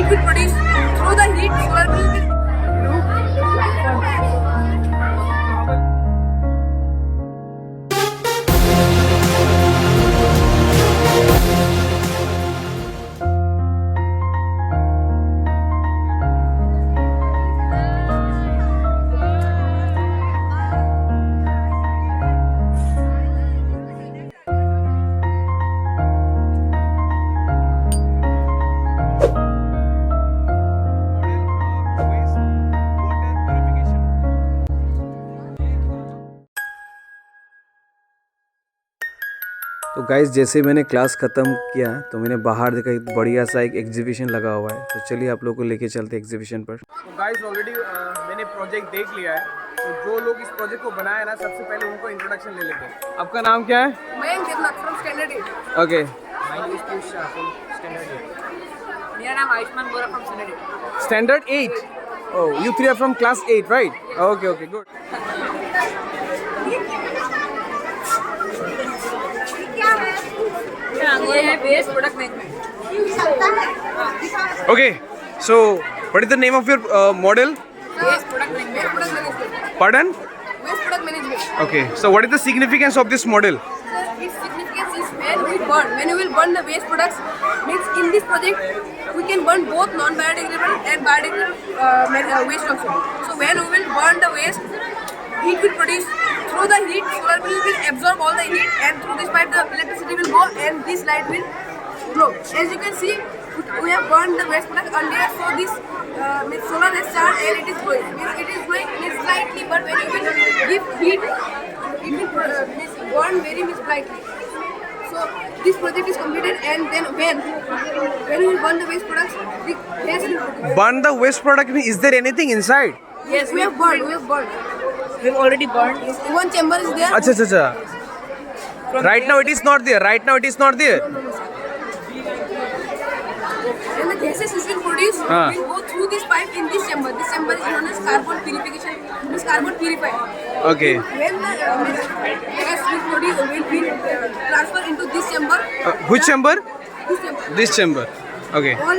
heat will produce through the heat solar will. तो guys जैसे मैंने क्लास ख़त्म किया तो मैंने बाहर देखा एक बढ़िया सा एक एग्जीबिशन लगा हुआ है। तो चलिए आप लोगों को लेके चलते एग्जीबिशन पर। तो गाइस ऑलरेडी मैंने प्रोजेक्ट देख लिया है। तो जो लोग इस प्रोजेक्ट को बनाया ना, सबसे पहले उनको इंट्रोडक्शन ले लेते हैं। आपका नाम क्या है? Mayank Devnath from standard 8। Okay. मेरा नाम Ayushman Bora from standard 8। Standard 8। Oh, you three are from class 8, right? Okay okay, good. ये है base product management. Okay, so what is the name of your model? Base product management. Pardon? Base product management. Okay, so what is the significance of this model? Sir, its significance is when we will burn the waste products, means in this project we can burn both non-biodegradable and biodegradable waste also. So when we will burn the waste, heat will produce through the heat, solar will absorb all the heat, and through this pipe the electricity will go and this light will glow. As you can see, we have burned the waste product earlier, so this means solar has charged and it is going. Means it is going slightly, but when you will give heat, it will burn very brightly. So this project is completed, and then when we burn the waste products, the gas will produce. Burn the waste product. Is there anything inside? Yes, we have burned. We've already burned. One chamber is there. Acha acha acha. Right now it is not there. Right now it is not there. And the gases which will produce will go through this pipe in this chamber. This chamber is known as carbon purification. This carbon purified. Okay. When the gas will produce will transfer into this chamber. Which chamber? This chamber. This chamber. Okay. All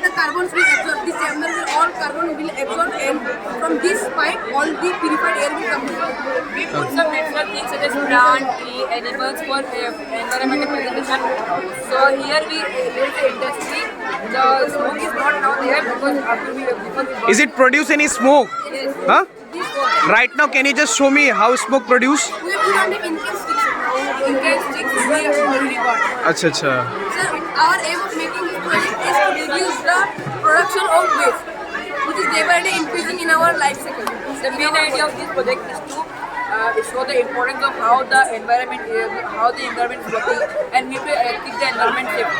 the carbons will absorb. This chamber will all carbon will absorb, and from this pipe all the purified air will come. We put some natural things such as plant, tree, animals for environmental preservation. So here there is an industry. The smoke is not now there because Is it produce any smoke? Yes. Huh? This water. Right now, can you just show me how smoke produce? We have put on the incandescent. incandescent we have already burned. Acha acha. Sir, our aim of making this project is to reduce the production of waste, which is day by day increasing in our life cycle. The main idea of this project is to show the importance of how the environment is working, and we will keep the environment safe,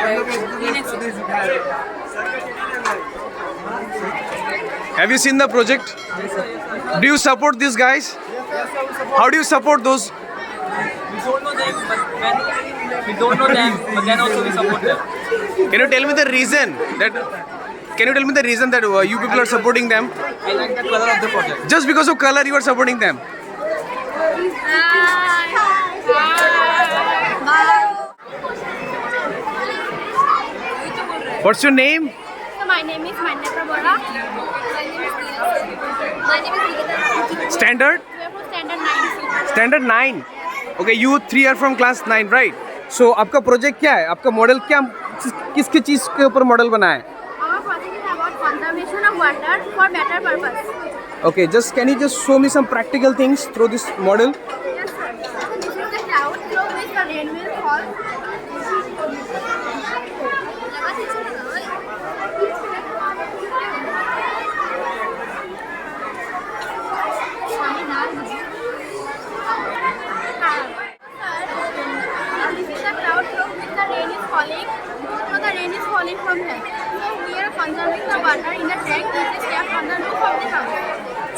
clean and safe. Have you seen the project? Do you support these guys? How do you support those? We don't know them, but then also we support them. Can you tell me the reason that? Can you tell me the reason that you people are supporting them? I like the color of the project. Just because of color, you are supporting them. What's your name? So my name is Manyata Bora. My name is Nikita. Standard? We are from standard 9. Standard 9. Okay, you three are from class 9, right? So आपका project क्या है? आपका model क्या, किसके चीज के ऊपर model बना है? Our project is about conservation of water for better purpose. Okay, can you just show me some practical things through this model? Yes, sir. So this is the cloud through which the rain will fall. This is the cloud through which the rain is falling. So the rain is falling from here. So we are conserving the water in a tank which is kept on the roof of the house.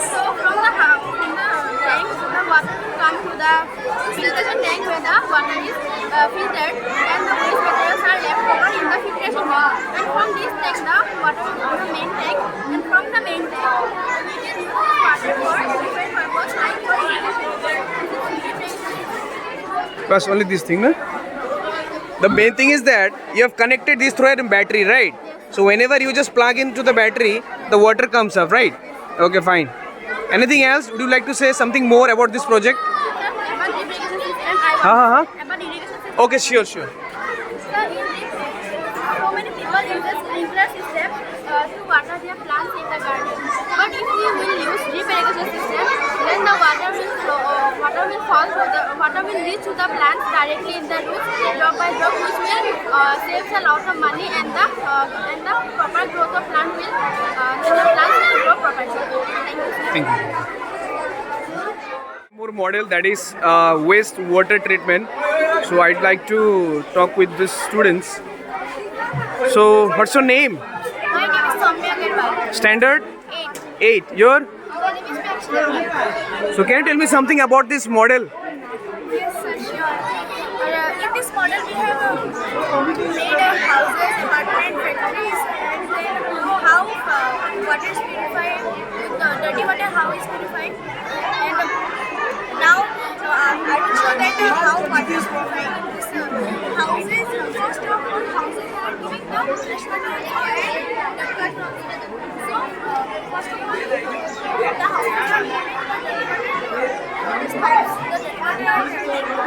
So from the tank, the water will come to the filtration tank where the water is filtered, and the waste materials are left over in the filtration tank. And from this tank, the water will go to the main tank, and from the main tank, we can use this water for different purposes like for irrigation. Bas only this thing, na? The main thing is that you have connected this through a battery, right? So whenever you just plug into the battery, the water comes up, right? Okay, fine. Anything else? Would you like to say something more about this project? About irrigation system, I हाँ हाँ हाँ. about irrigation system. Okay, sure, sure. Sir, in this, so many people use the sprinkler system to water their plants in the garden. But if we will use drip irrigation system, then the water will flow, water will reach to the plants directly in the roots, drop by drop, which will save a lot of money, and the proper growth of plant will the plants will grow properly. Thank you, sir. Thank you. More model, that is waste water treatment. So I'd like to talk with the students. So what's your name? My name is Soumya Agarwal. Standard 8. 8. Your? My name is Prakshita. So can you tell me something about this model? Yes, sir, sure. In this model, we have made houses, apartment, factories, and then how water is purified, dirty water how is purified, and now I will show that how water is purified in this houses. First of all, houses are giving the fresh water and the cut water. So first of all, the houses are giving the dirty water. This pipes, the dirty water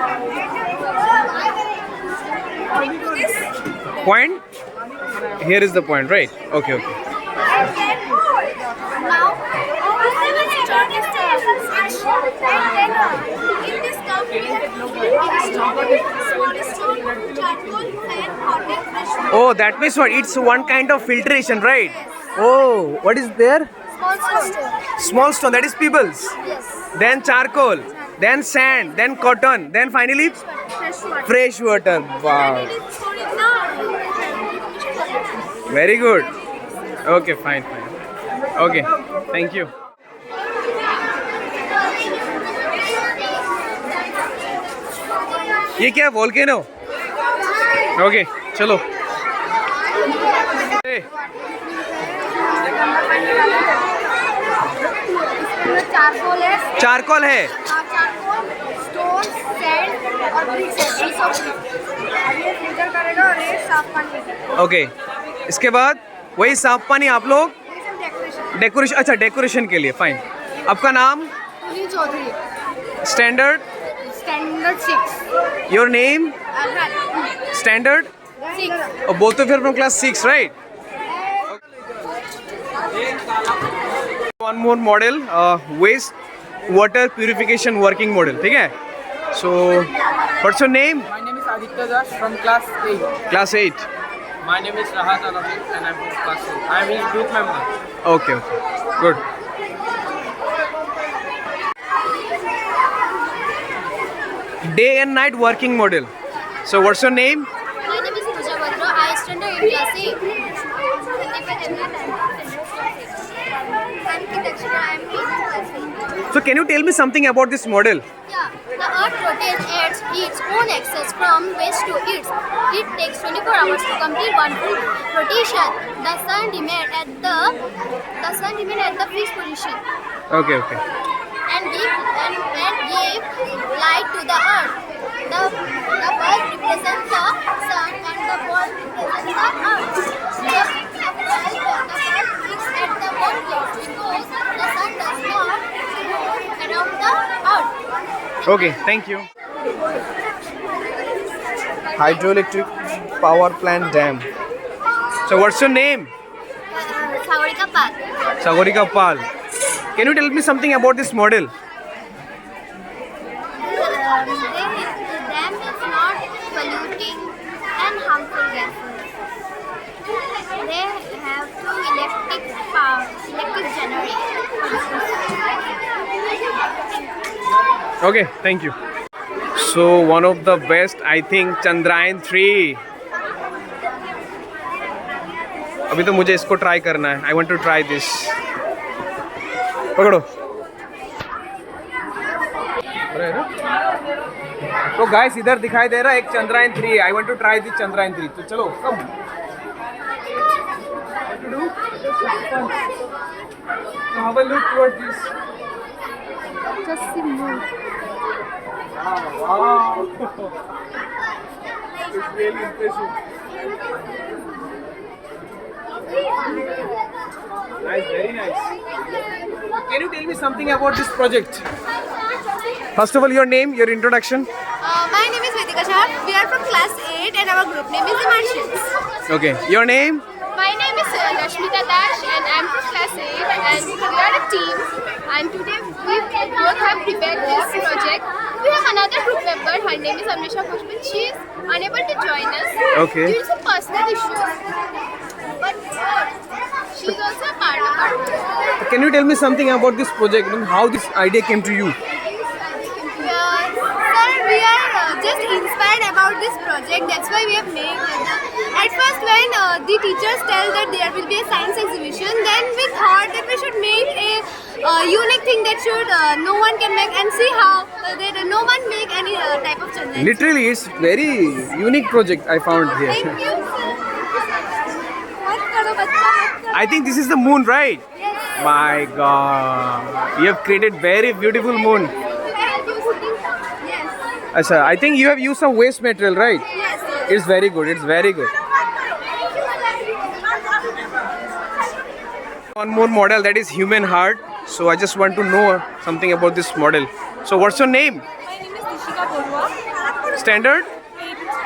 are into this. Point? Here is the point, right? Okay, okay. And then now I will turn this switch, and then in this cup we have small stone, charcoal, and hot and fresh water. Oh, that means what? It's one kind of filtration, right? Oh, what is there? Small stone. Small stone, that is pebbles. Yes. Then charcoal, then sand, then cotton, then finally Fresh water. fresh water. And Wow. it is stored in the Very good. Okay, fine, fine. Okay, thank you. ये क्या volcano? Okay, चलो. Hey, charcoal है, charcoal है. Charcoal, stone, sand और BRICS है, piece of BRICS. ये filter करेगा और ये साफ पानी देगा. ओके, इसके बाद वही साफ पानी आप लोग ये सब डेकोरेशन. डेकोरेशन, अच्छा डेकोरेशन के लिए, फाइन. आपका नाम? Puneet Chaudhary. Standard? Standard 6. Your name? Standard? 6. Both of you are from class 6, right? One more model, waste water purification working model. ठीक है? So, what's your name? My name is Aditya Das from class 8. Class 8. My name is Rahat Alamin and I'm from class 8. I am his group member. Okay, okay. Good. Day and night working model. So, what's your name? My name is Pooja Badra. I standard in class 8. Architecture, I am in class 8. So, can you tell me something about this model? Yeah, the earth rotates at its own axis from west to east. It takes 24 hours to complete one full rotation. The sun remains at the fixed position Okay, okay. and give light to the earth. The bulb represents the sun and the ball represents the earth. The bulb fixed at the one place because the sun does not move around the earth. Okay, thank you. Hydroelectric power plant dam. So, what's your name? Sagarika Pal. Sagarika Pal. Can you tell me something about this model? The dam is not polluting and harmful gases. They have two electric generators. Okay, thank you. So, one of the best, I think, Chandrayaan 3. अभी तो मुझे इसको try करना है. I want to try this. पकड़ो. तो guys इधर दिखाई दे रहा है एक Chandrayaan 3. I want to try this Chandrayaan 3. तो चलो, come. Have a look towards this. Just move. Wow. It's really impressive. Nice, very nice. Can you tell me something about this project? First of all, your name, your introduction. My name is Vedika Shah. We are from class 8 and our group name is the Martians. Okay, your name? My name is Rashmita Dash and I am from class 8 and we are a team and today we both have prepared this project. We have another group member, her name is Amrisha Kushman. She is unable to join us Okay. due to some personal issues. But she is also a part of our group. Can you tell me something about this project and how this idea came to you? Sir, we are just inspired about this project. That's why we have made it. At first, when the teachers tell that there will be a science exhibition, then we thought that we should make a unique thing that should no one can make and see how that no one make any type of children. Literally, it's very unique project I found here. Thank you, sir. मत करो बच्चा, मत करो. I think this is the moon, right? Yes. My God, you have created very beautiful moon. Thank you, sir. Yes. Achha, I think you have used some waste material, right? Yes. Yes. It's very good. It's very good. One more model, that is human heart. So I just want to know something about this model. So what's your name? My name is Dishika Borua. Standard?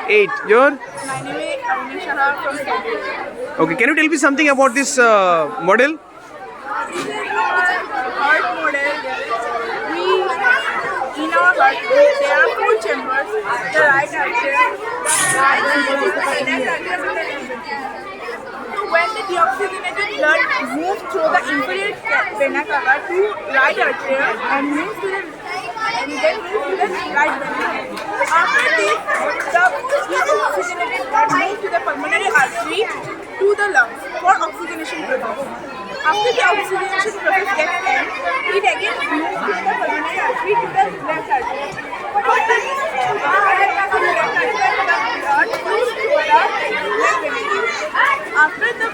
8. Your? My name is Anisha from Standard. Okay, can you tell me something about this model? This is our heart model. In our heart, there are 4 chambers. The right artery, so when the deoxygenated blood moves through the inferior vena cava to right artery and moves to the right vena. After this, the deoxygenated blood moves to the pulmonary artery to the lungs for oxygenation process. After the oxygenation process gets end, it again moves to the pulmonary artery to the left artery. After this, the left artery, the blood flows to the left ventricle. After the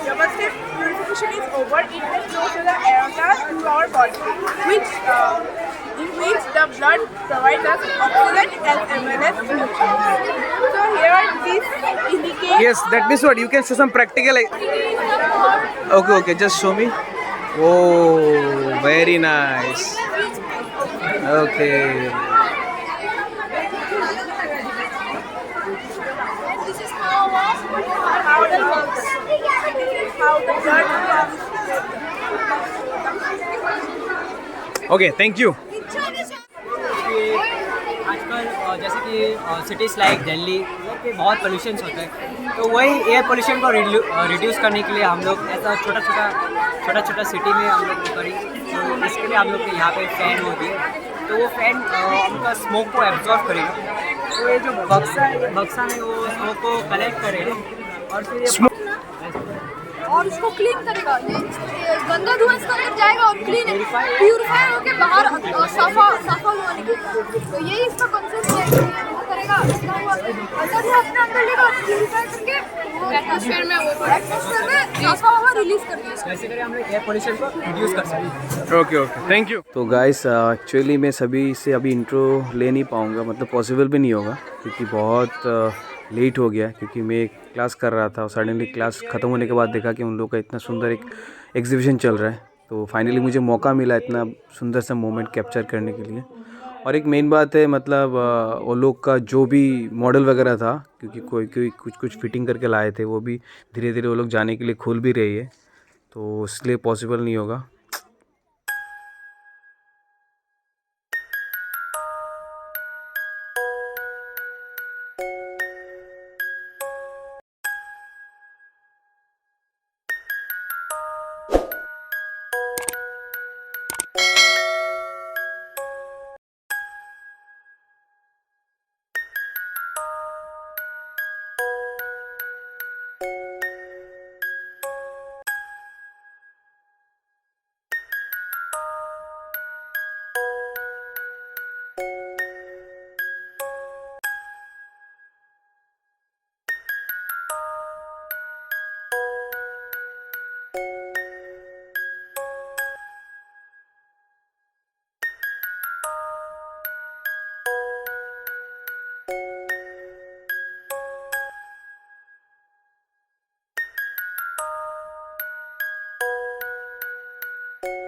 double step purification is over, it will flow to the aorta to our body, in which the blood provides us oxygen as well as nutrition. So here this indicates. Yes, that means what? You can show some practical. Okay, just show me. Oh, very nice. Okay. This is how the works. How the blood comes. Okay, thank you. आजकल जैसे कि cities like Delhi पे बहुत pollution होता है, तो वही air pollution को रिड्यूस करने के लिए हम लोग ऐसा छोटा छोटा सिटी में हम लोग करी। तो इसके लिए हम लोग के यहाँ पे फ़ैन होती है, तो वो फ़ैन उनका स्मोक को एब्जॉर्ब करेगा। तो ये जो बक्सा है, ये बक्सा में वो स्मोक को कलेक्ट करेगा और फिर ये और उसको क्लीन करेगा। ये गंदा धुआं इसके अंदर जाएगा और क्लीन प्यूरिफाई होके बाहर साफा होने के। तो यही इसका कॉन्सेप्ट है कि वो करेगा गंदा धुआं अपने अंदर लेगा और प्यूरिफाई करके वो एटमॉस्फेयर में साफा हवा रिलीज कर देगा। कैसे करें हम लोग एयर पोल्यूशन को रिड्यूस कर सकते हैं। Okay, thank you. तो गाइस एक्चुअली मैं सभी से अभी इंट्रो ले नहीं पाऊँगा, मतलब पॉसिबल भी नहीं होगा क्योंकि बहुत लेट हो गया, क्योंकि मैं क्लास कर रहा था और सडनली क्लास ख़त्म होने के बाद देखा कि उन लोगों का इतना सुंदर एक एग्जीबिशन चल रहा है। तो फाइनली मुझे मौका मिला इतना सुंदर सा मोमेंट कैप्चर करने के लिए। और एक मेन बात है, मतलब वो लोग का जो भी मॉडल वगैरह था, क्योंकि कोई कुछ फिटिंग करके लाए थे, वो भी धीरे धीरे वो लोग जाने के लिए खुल भी रही है, तो इसलिए पॉसिबल नहीं होगा। Bye.